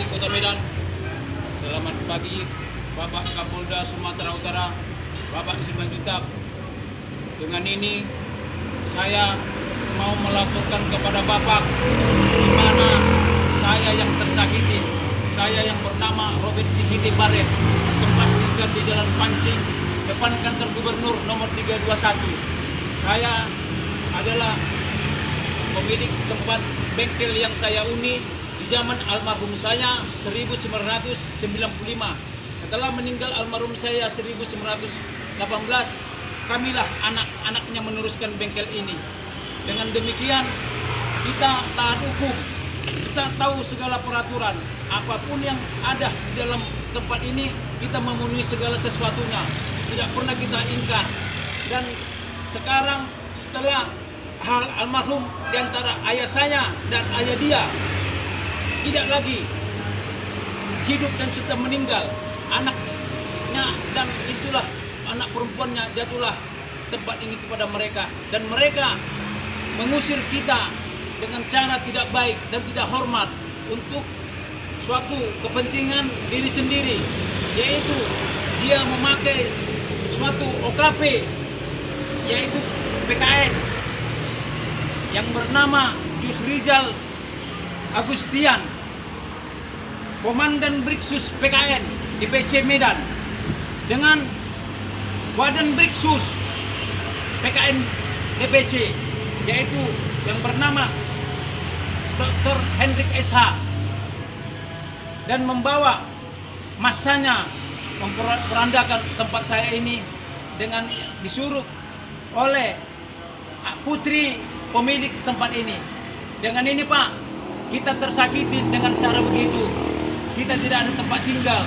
pagi Kota Medan. Selamat pagi Bapak Kapolda Sumatera Utara, Bapak Simanjuntak. Dengan ini saya mau melaporkan kepada Bapak di mana saya yang tersakiti, saya yang bernama Robert Sikiti Baret, tempat tinggal di Jalan Pancing, depan kantor gubernur nomor 321. Saya adalah pemilik tempat bengkel yang saya uni di zaman almarhum saya 1995. Setelah meninggal almarhum saya 1918, kamilah anak-anaknya meneruskan bengkel ini. Dengan demikian kita taat hukum, kita tahu segala peraturan, apapun yang ada di dalam tempat ini kita memenuhi segala sesuatunya, tidak pernah kita ingkar. Dan sekarang setelah hal almarhum di antara ayah saya dan ayah dia tidak lagi hidup dan sudah meninggal, anaknya dan itulah anak perempuannya jatuhlah tempat ini kepada mereka, dan mereka mengusir kita dengan cara tidak baik dan tidak hormat untuk suatu kepentingan diri sendiri, yaitu dia memakai suatu OKP yaitu PKN yang bernama Jusrijal Agustian, Komandan Brigsus PKN DPC Medan, dengan Waden Brigsus PKN DPC yaitu yang bernama Dr. Hendrik SH, dan membawa masanya memperandakan tempat saya ini dengan disuruh oleh putri pemilik tempat ini. Dengan ini Pak, kita tersakiti dengan cara begitu. Kita tidak ada tempat tinggal.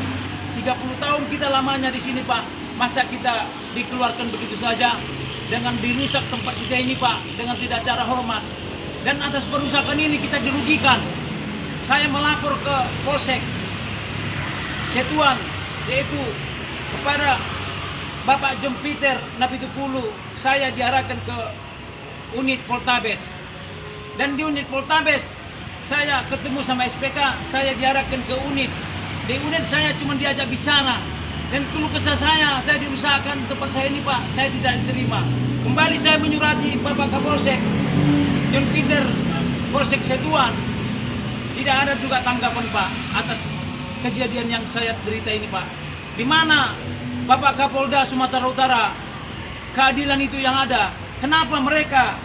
30 tahun kita lamanya di sini Pak. Masa kita dikeluarkan begitu saja dengan dirusak tempat kita ini Pak, dengan tidak cara hormat. Dan atas perusakan ini kita dirugikan. Saya melapor ke Polsek Setuan, yaitu kepada Bapak John Peter Napitupulu. Saya diarahkan ke unit Poltabes, dan di unit Poltabes saya ketemu sama SPK, saya diarahkan ke unit. Di unit saya cuma diajak bicara, dan keluh kesah saya diusahakan tempat saya ini Pak, saya tidak diterima. Kembali saya menyurati Bapak Kapolsek John Peter Polsek Setuan, tidak ada juga tanggapan Pak atas kejadian yang saya derita ini Pak. Di mana Bapak Kapolda Sumatera Utara, keadilan itu yang ada. Kenapa mereka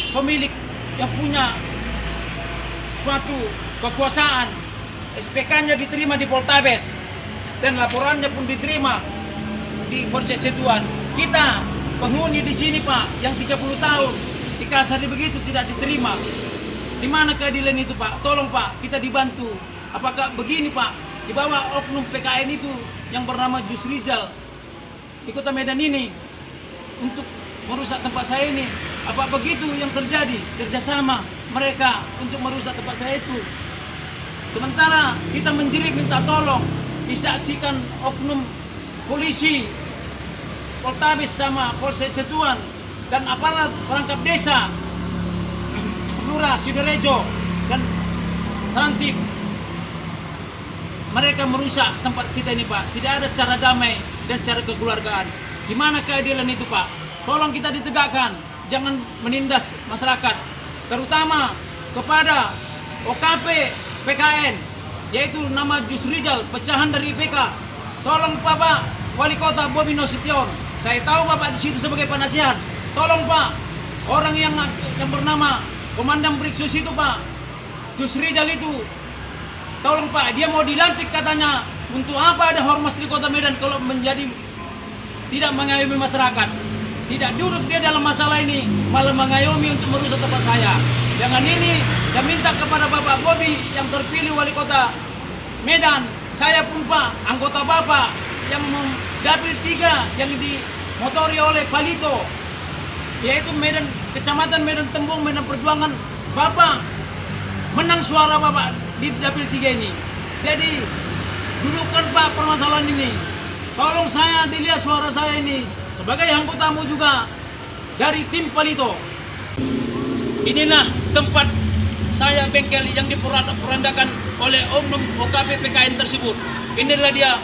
pemilik yang punya suatu kekuasaan, SPK-nya diterima di Poltabes dan laporannya pun diterima di Polsek Setuan. Kita penghuni di sini Pak yang 30 tahun dikasari begitu tidak diterima. Di mana keadilan itu Pak? Tolong Pak, kita dibantu. Apakah begini Pak, di bawah oknum PKN itu yang bernama Jusrijal di Kota Medan ini untuk merusak tempat saya ini? Apa begitu yang terjadi? Kerjasama mereka untuk merusak tempat saya itu. Sementara kita menjerit minta tolong, disaksikan oknum polisi Poltabes sama Polsek Setuan dan aparat perangkap desa Lurah Sidorejo dan Rantip. Mereka merusak tempat kita ini Pak. Tidak ada cara damai dan cara kekeluargaan. Di mana keadilan itu Pak? Tolong kita ditegakkan. Jangan menindas masyarakat. Terutama kepada OKP PKN, yaitu nama Jusrijal, pecahan dari IPK. Tolong Bapak Wali Kota Bobi Nasution. Saya tahu Bapak di situ sebagai penasihat. Tolong Pak, orang yang bernama Komandan Brigsus itu Pak, Jusrijal itu. Tolong Pak, dia mau dilantik katanya. Untuk apa ada ormas di Kota Medan kalau menjadi tidak mengayomi masyarakat? Tidak duduk dia dalam masalah ini, malah mengayomi untuk merusak tempat saya. Dengan ini, saya minta kepada Bapak Bobi yang terpilih Wali Kota Medan, saya pun Pak, anggota Bapak yang Dapil 3 yang dimotori oleh Palito, yaitu Medan, Kecamatan Medan Tembung, Medan Perjuangan. Bapak menang suara Bapak di Dapil 3 ini. Jadi dudukkan Pak permasalahan ini. Tolong saya dilihat suara saya ini sebagai anggotamu juga dari tim Palito. Inilah tempat saya bengkel yang diporandakan oleh Oknum OKP PKN tersebut. Inilah dia.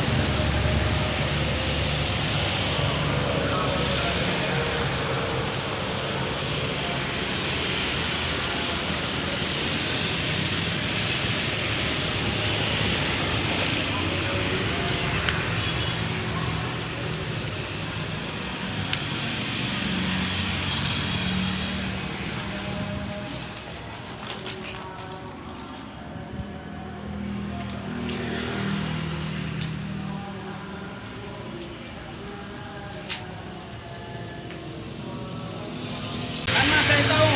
Karena saya tahu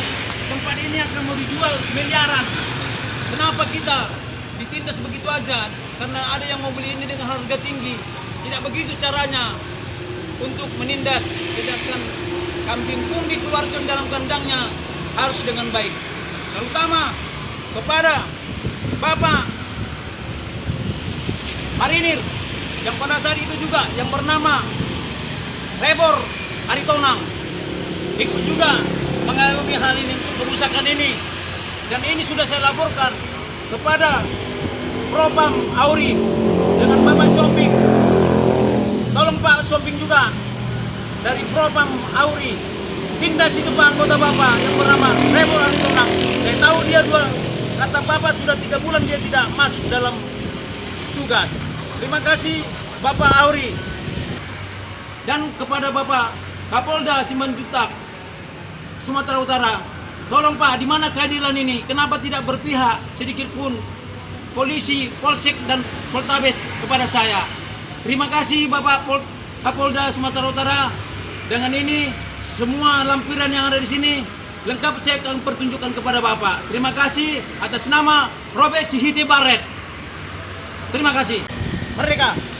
tempat ini akan mau dijual miliaran. Kenapa kita ditindas begitu aja? Karena ada yang mau beli ini dengan harga tinggi. Tidak begitu caranya untuk menindas. Sedangkan kambing pun dikeluarkan dalam kandangnya harus dengan baik. Terutama kepada Bapak Marinir yang pada saat itu juga yang bernama Rebor Aritonang ikut juga mengayomi hal ini untuk kerusakan ini, dan ini sudah saya laporkan kepada Propam Auri dengan Bapak Somping. Tolong Pak Somping juga dari Propam Auri tindas itu Pak anggota Bapak yang bernama Rebor Aritonang. Saya tahu dia kata Bapak sudah 3 bulan dia tidak masuk dalam tugas. Terima kasih Bapak Auri dan kepada Bapak Kapolda Simanjuntak Sumatera Utara. Tolong Pak, di mana keadilan ini? Kenapa tidak berpihak sedikit pun polisi, Polsek dan Poltabes kepada saya? Terima kasih Bapak Kapolda Sumatera Utara. Dengan ini semua lampiran yang ada di sini lengkap saya akan pertunjukkan kepada Bapak. Terima kasih atas nama Robert Sihite Barret. Terima kasih. Merdeka.